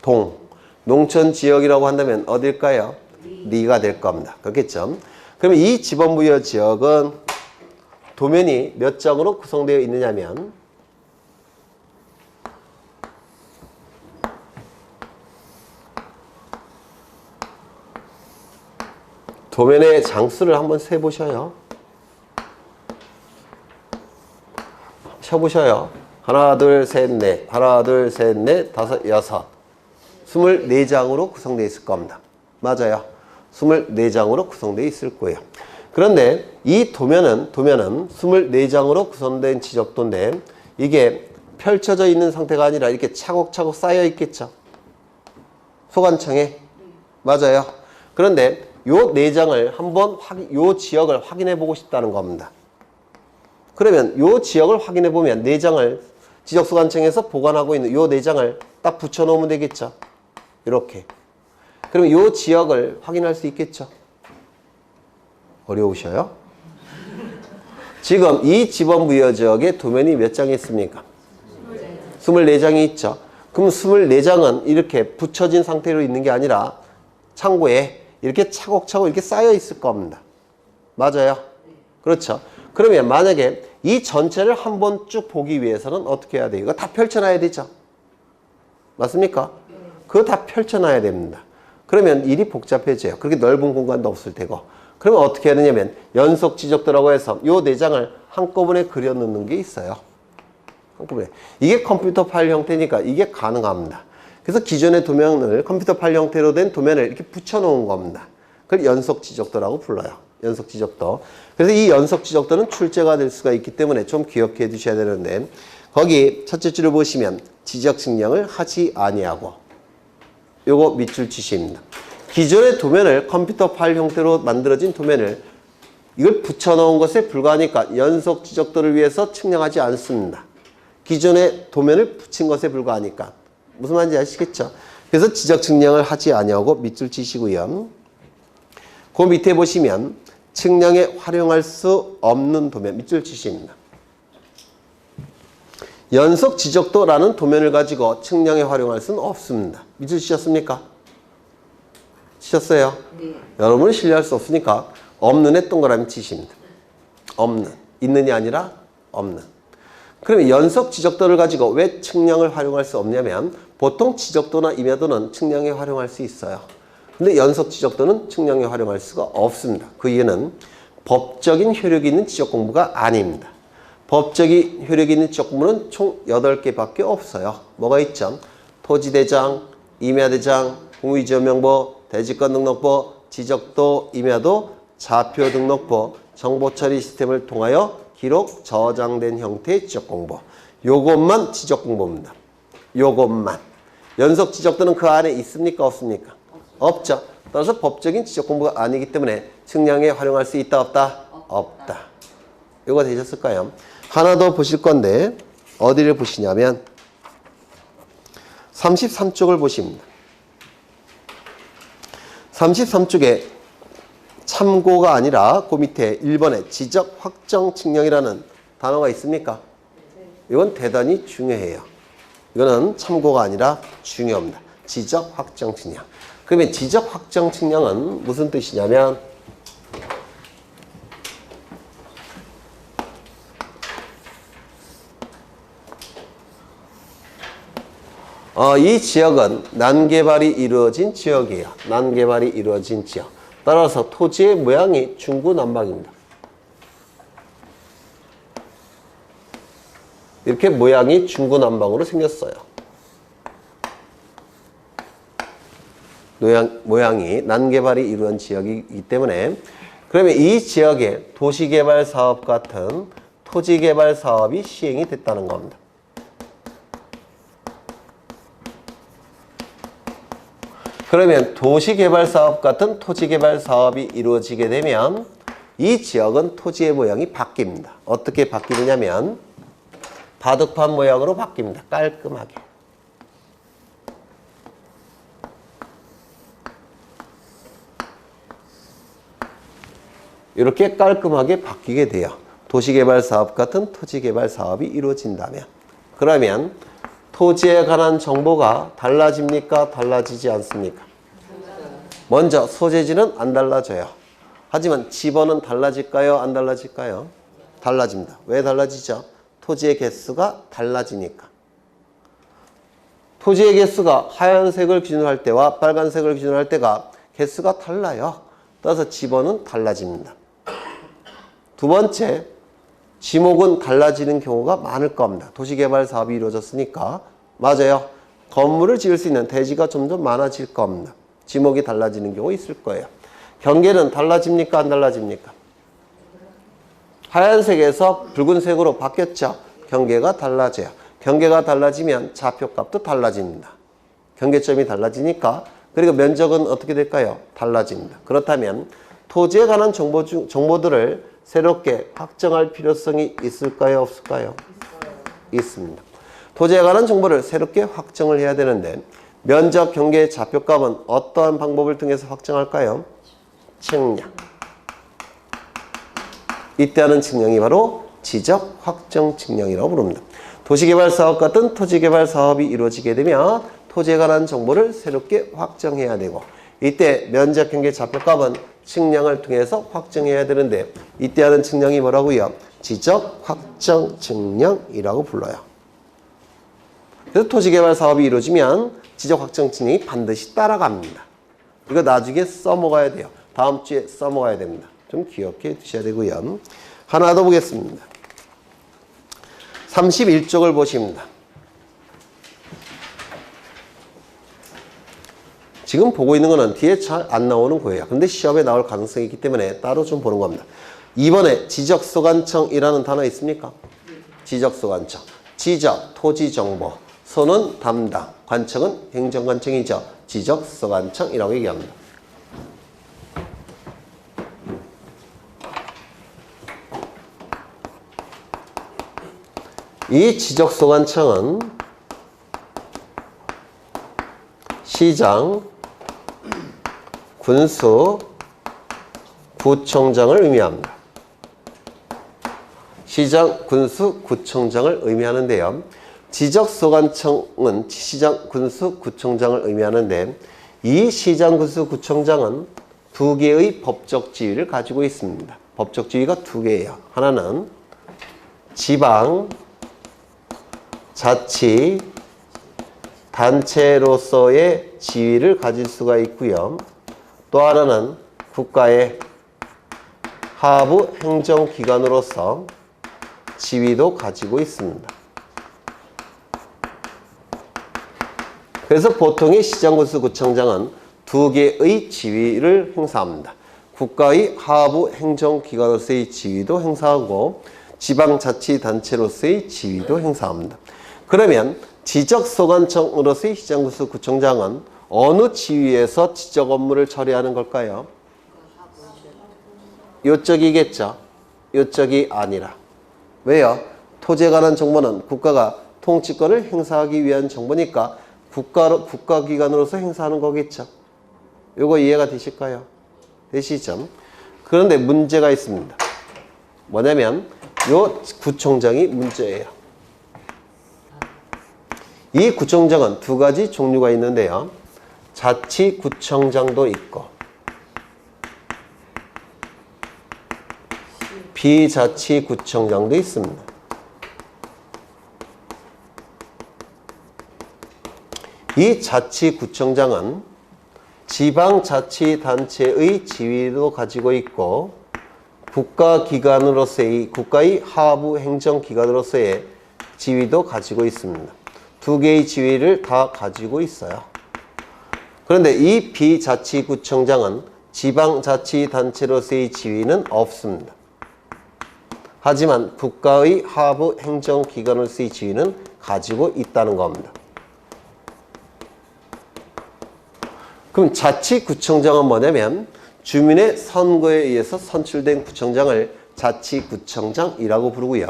동. 농촌지역이라고 한다면 어딜까요? 리가 될 겁니다. 그렇겠죠? 그러면 이 지번부여 지역은 도면이 몇 장으로 구성되어 있느냐면 도면의 장수를 한번 세보셔요. 쳐보셔요. 하나, 둘, 셋, 넷. 하나, 둘, 셋, 넷, 다섯, 여섯. 24장으로 구성되어 있을 겁니다. 맞아요. 24장으로 구성되어 있을 거예요. 그런데 이 도면은 24장으로 구성된 지적도인데 이게 펼쳐져 있는 상태가 아니라 이렇게 차곡차곡 쌓여 있겠죠. 소관청에. 맞아요. 그런데 요 4장을 한번 요 지역을 확인해 보고 싶다는 겁니다. 그러면 요 지역을 확인해 보면 4장을 지적소관청에서 보관하고 있는 요 4장을 딱 붙여 놓으면 되겠죠. 이렇게. 그러면 요 지역을 확인할 수 있겠죠. 어려우셔요? 지금 이 지번부여 지역에 도면이 몇 장이 있습니까? 24장이 있죠. 그럼 24장은 이렇게 붙여진 상태로 있는 게 아니라 창고에 이렇게 차곡차곡 이렇게 쌓여 있을 겁니다. 맞아요? 그렇죠. 그러면 만약에 이 전체를 한번 쭉 보기 위해서는 어떻게 해야 돼요? 이거 다 펼쳐놔야 되죠. 맞습니까? 그거 다 펼쳐놔야 됩니다. 그러면 일이 복잡해져요. 그렇게 넓은 공간도 없을 테고. 그러면 어떻게 해야 되냐면 연속 지적도라고 해서 요 4장을 한꺼번에 그려 넣는 게 있어요. 한꺼번에. 이게 컴퓨터 파일 형태니까 이게 가능합니다. 그래서 기존의 도면을 컴퓨터 파일 형태로 된 도면을 이렇게 붙여 놓은 겁니다. 그걸 연속 지적도라고 불러요. 연속 지적도. 그래서 이 연속 지적도는 출제가 될 수가 있기 때문에 좀 기억해 두셔야 되는데 거기 첫째 줄을 보시면 지적 측량을 하지 아니하고 요거 밑줄 치시입니다. 기존의 도면을 컴퓨터 파일 형태로 만들어진 도면을 이걸 붙여놓은 것에 불과하니까 연속 지적도를 위해서 측량하지 않습니다. 기존의 도면을 붙인 것에 불과하니까. 무슨 말인지 아시겠죠? 그래서 지적 측량을 하지 아니하고 밑줄 치시고요. 그 밑에 보시면 측량에 활용할 수 없는 도면 밑줄 치십니다. 연속 지적도라는 도면을 가지고 측량에 활용할 수는 없습니다. 밑줄 치셨습니까? 치셨어요? 네. 여러분은 신뢰할 수 없으니까 없는에 동그라미 치십니다. 없는. 있는이 아니라 없는. 그러면 연속 지적도를 가지고 왜 측량을 활용할 수 없냐면 보통 지적도나 임야도는 측량에 활용할 수 있어요. 근데 연속 지적도는 측량에 활용할 수가 없습니다. 그 이유는 법적인 효력이 있는 지적 공부가 아닙니다. 법적인 효력이 있는 지적 공부는 총 8개밖에 없어요. 뭐가 있죠? 토지대장, 임야대장, 공유지역명부, 대지권등록부, 지적도, 임야도, 좌표등록부, 정보처리 시스템을 통하여 기록 저장된 형태의 지적 공부. 요것만 지적 공부입니다. 요것만. 연속 지적도는 그 안에 있습니까? 없습니까? 없죠. 따라서 법적인 지적 공부가 아니기 때문에 측량에 활용할 수 있다 없다? 없다. 이거 되셨을까요? 하나 더 보실 건데 어디를 보시냐면 33쪽을 보십니다. 33쪽에 참고가 아니라 그 밑에 1번에 지적 확정 측량이라는 단어가 있습니까? 이건 대단히 중요해요. 이거는 참고가 아니라 중요합니다. 지적 확정 측량. 그러면 지적 확정 측량은 무슨 뜻이냐면 이 지역은 난개발이 이루어진 지역이에요. 난개발이 이루어진 지역. 따라서 토지의 모양이 중구난방입니다. 이렇게 모양이 중구난방으로 생겼어요. 모양이 난개발이 이루어진 지역이기 때문에 그러면 이 지역에 도시개발 사업 같은 토지개발 사업이 시행이 됐다는 겁니다. 그러면 도시개발 사업 같은 토지개발 사업이 이루어지게 되면 이 지역은 토지의 모양이 바뀝니다. 어떻게 바뀌느냐면 바둑판 모양으로 바뀝니다. 깔끔하게. 이렇게 깔끔하게 바뀌게 돼요. 도시개발 사업 같은 토지개발 사업이 이루어진다면. 그러면 토지에 관한 정보가 달라집니까? 달라지지 않습니까? 먼저 소재지는 안 달라져요. 하지만 지번은 달라질까요? 안 달라질까요? 달라집니다. 왜 달라지죠? 토지의 개수가 달라지니까. 토지의 개수가 하얀색을 기준으로 할 때와 빨간색을 기준으로 할 때가 개수가 달라요. 따라서 지번은 달라집니다. 두 번째, 지목은 달라지는 경우가 많을 겁니다. 도시개발 사업이 이루어졌으니까. 맞아요. 건물을 지을 수 있는 대지가 점점 많아질 겁니다. 지목이 달라지는 경우 있을 거예요. 경계는 달라집니까? 안 달라집니까? 하얀색에서 붉은색으로 바뀌었죠. 경계가 달라져요. 경계가 달라지면 좌표값도 달라집니다. 경계점이 달라지니까. 그리고 면적은 어떻게 될까요? 달라집니다. 그렇다면 토지에 관한 정보들을 새롭게 확정할 필요성이 있을까요? 없을까요? 있습니다. 토지에 관한 정보를 새롭게 확정을 해야 되는데 면적, 경계, 좌표값은 어떠한 방법을 통해서 확정할까요? 측량. 이때 하는 측량이 바로 지적 확정 측량이라고 부릅니다. 도시개발 사업 같은 토지개발 사업이 이루어지게 되면 토지에 관한 정보를 새롭게 확정해야 되고 이때 면적, 경계, 좌표값은 측량을 통해서 확정해야 되는데 이때 하는 측량이 뭐라고요? 지적 확정 측량이라고 불러요. 그래서 토지개발 사업이 이루어지면 지적 확정 측량이 반드시 따라갑니다. 이거 나중에 써먹어야 돼요. 다음 주에 써먹어야 됩니다. 좀 기억해 두셔야 되고요. 하나 더 보겠습니다. 31쪽을 보십니다. 지금 보고 있는 거는 뒤에 잘 안 나오는 거예요. 근데 시험에 나올 가능성이 있기 때문에 따로 좀 보는 겁니다. 이번에 지적소관청이라는 단어 있습니까? 지적소관청. 지적, 토지정보. 소는 담당, 관청은 행정관청이죠. 지적소관청이라고 얘기합니다. 이 지적소관청은 시장, 군수, 구청장을 의미합니다. 시장, 군수, 구청장을 의미하는데요. 지적소관청은 시장, 군수, 구청장을 의미하는데 이 시장, 군수, 구청장은 두 개의 법적 지위를 가지고 있습니다. 법적 지위가 두 개예요. 하나는 지방, 자치, 단체로서의 지위를 가질 수가 있고요. 또 하나는 국가의 하부 행정기관으로서 지위도 가지고 있습니다. 그래서 보통의 시장군수구청장은 두 개의 지위를 행사합니다. 국가의 하부 행정기관으로서의 지위도 행사하고 지방자치단체로서의 지위도 행사합니다. 그러면 지적소관청으로서의 시장군수구청장은 어느 지위에서 지적 업무를 처리하는 걸까요? 요쪽이겠죠. 요쪽이 아니라. 왜요? 토지에 관한 정보는 국가가 통치권을 행사하기 위한 정보니까 국가기관으로서 행사하는 거겠죠. 요거 이해가 되실까요? 되시죠? 그런데 문제가 있습니다. 뭐냐면 요 구청장이 문제예요. 이 구청장은 두 가지 종류가 있는데요. 자치구청장도 있고 비자치구청장도 있습니다. 이 자치구청장은 지방자치단체의 지위도 가지고 있고 국가의 하부 행정기관으로서의 지위도 가지고 있습니다. 두 개의 지위를 다 가지고 있어요. 그런데 이 비자치구청장은 지방자치단체로서의 지위는 없습니다. 하지만 국가의 하부 행정기관으로서의 지위는 가지고 있다는 겁니다. 그럼 자치구청장은 뭐냐면 주민의 선거에 의해서 선출된 구청장을 자치구청장이라고 부르고요.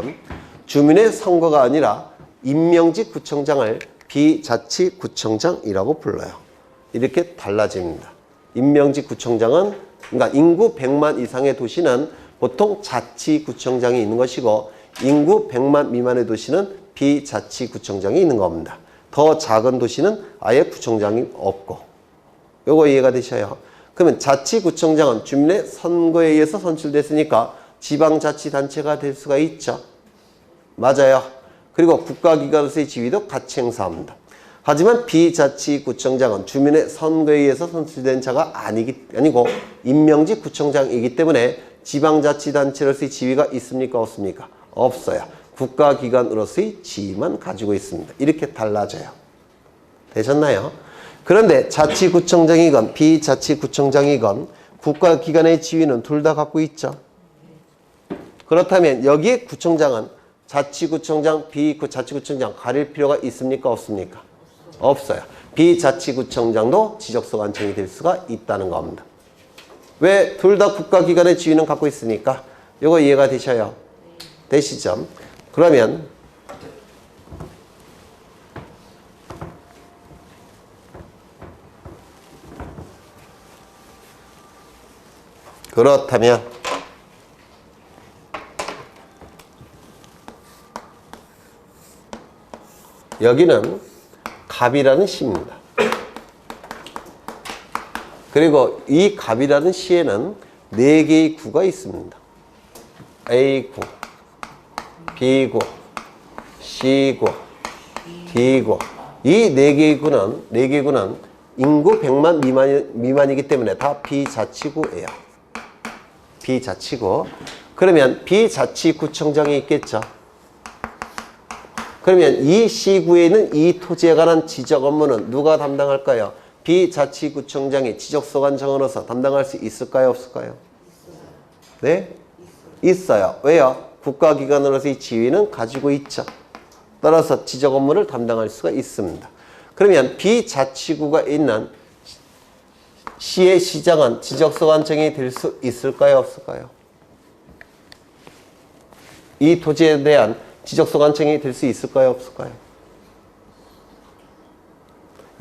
주민의 선거가 아니라 임명직 구청장을 비자치구청장이라고 불러요. 이렇게 달라집니다. 임명직 구청장은 그러니까 인구 100만 이상의 도시는 보통 자치구청장이 있는 것이고 인구 100만 미만의 도시는 비자치구청장이 있는 겁니다. 더 작은 도시는 아예 구청장이 없고. 요거 이해가 되셔요. 그러면 자치구청장은 주민의 선거에 의해서 선출됐으니까 지방자치단체가 될 수가 있죠. 맞아요. 그리고 국가기관으로서의 지위도 같이 행사합니다. 하지만 비자치구청장은 주민의 선거에 의해서 선출된 자가 아니고 임명직 구청장이기 때문에 지방자치단체로서의 지위가 있습니까? 없습니까? 없어요. 국가기관으로서의 지위만 가지고 있습니다. 이렇게 달라져요. 되셨나요? 그런데 자치구청장이건 비자치구청장이건 국가기관의 지위는 둘 다 갖고 있죠. 그렇다면 여기에 구청장은 자치구청장, 비자치구청장 가릴 필요가 있습니까? 없습니까? 없어요. 비자치구청장도 지적소관청이 될 수가 있다는 겁니다. 왜? 둘 다 국가기관의 지위는 갖고 있으니까. 이거 이해가 되셔요? 되시죠? 그러면 여기는 갑이라는 시입니다. 그리고 이 갑이라는 시에는 4개의 구가 있습니다. A구, B구, C구, D구. 이 4개의 구는 인구 100만 미만이기 때문에 다 비자치구예요. 비자치구. 그러면 비자치구청장이 있겠죠. 그러면 이 시구에 있는 이 토지에 관한 지적 업무는 누가 담당할까요? 비자치구청장이 지적소관청으로서 담당할 수 있을까요? 없을까요? 네? 있어요. 왜요? 국가기관으로서의 지위는 가지고 있죠. 따라서 지적 업무를 담당할 수가 있습니다. 그러면 비자치구가 있는 시의 시장은 지적소관청이 될 수 있을까요? 없을까요? 이 토지에 대한 지적소관청이 될 수 있을까요? 없을까요?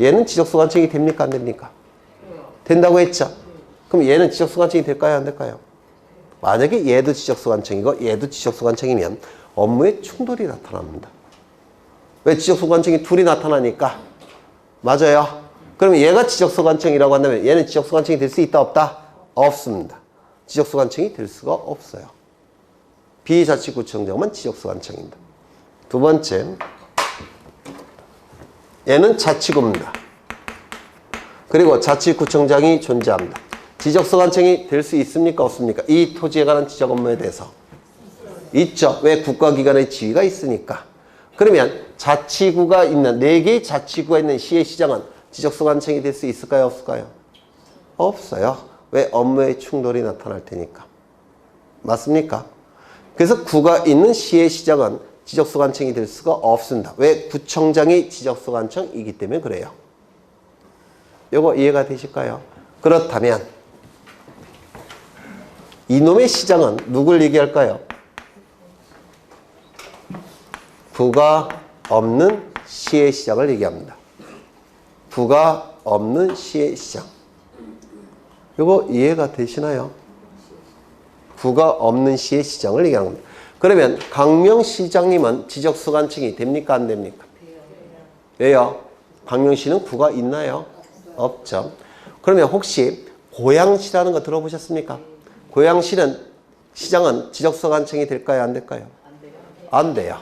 얘는 지적소관청이 됩니까? 안 됩니까? 된다고 했죠? 그럼 얘는 지적소관청이 될까요? 안 될까요? 만약에 얘도 지적소관청이고 얘도 지적소관청이면 업무에 충돌이 나타납니다. 왜? 지적소관청이 둘이 나타나니까. 맞아요. 그럼 얘가 지적소관청이라고 한다면 얘는 지적소관청이 될 수 있다 없다? 없습니다. 지적소관청이 될 수가 없어요. 비자치구청장만 지적소관청입니다. 두 번째, 얘는 자치구입니다. 그리고 자치구청장이 존재합니다. 지적소관청이 될 수 있습니까? 없습니까? 이 토지에 관한 지적 업무에 대해서. 있죠. 왜? 국가기관의 지위가 있으니까. 그러면 자치구가 있는 4개의 자치구가 있는 시의 시장은 지적소관청이 될 수 있을까요? 없을까요? 없어요. 왜? 업무의 충돌이 나타날 테니까. 맞습니까? 그래서 구가 있는 시의 시장은 지적소관청이 될 수가 없습니다. 왜? 구청장이 지적소관청이기 때문에 그래요. 요거 이해가 되실까요? 그렇다면 이놈의 시장은 누굴 얘기할까요? 부가 없는 시의 시장을 얘기합니다. 부가 없는 시의 시장. 요거 이해가 되시나요? 부가 없는 시의 시장을 얘기하는 겁니다. 그러면 강명시장님은 지적수관층이 됩니까? 안 됩니까? 왜요? 강명시는 구가 있나요? 없죠. 그러면 혹시 고양시라는 거 들어보셨습니까? 고양시는 시장은 지적수관층이 될까요? 안 될까요? 안 돼요.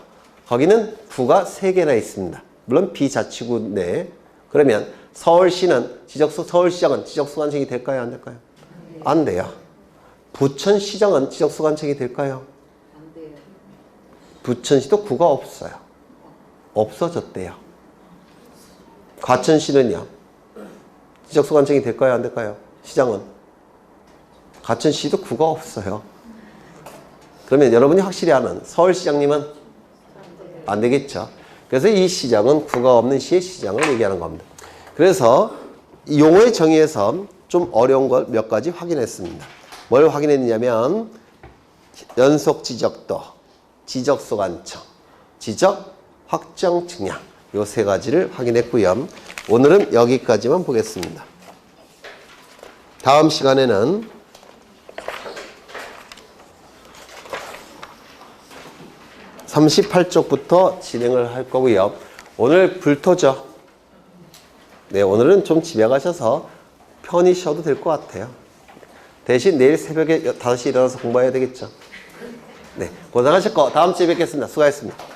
거기는 구가 3개나 있습니다. 물론 비자치구 내. 그러면 서울시는 서울시장은 지적수관층이 될까요? 안 될까요? 안 돼요. 부천시장은 지적수관층이 될까요? 안 돼요. 부천시도 구가 없어요. 없어졌대요. 과천시는요? 지적수관층이 될까요? 안 될까요? 시장은? 과천시도 구가 없어요. 그러면 여러분이 확실히 아는 서울시장님은 안 되겠죠. 그래서 이 시장은 구가 없는 시의 시장을 얘기하는 겁니다. 그래서 용어의 정의에서 좀 어려운 걸 몇 가지 확인했습니다. 뭘 확인했냐면 연속 지적도, 지적소관청, 지적 확정 측량 이 3가지를 확인했고요. 오늘은 여기까지만 보겠습니다. 다음 시간에는 38쪽부터 진행을 할 거고요. 오늘 불토죠. 네, 오늘은 좀 집에 가셔서 편히 쉬어도 될 것 같아요. 대신 내일 새벽에 5시에 일어나서 공부해야 되겠죠. 네, 고생하셨고 다음 주에 뵙겠습니다. 수고하셨습니다.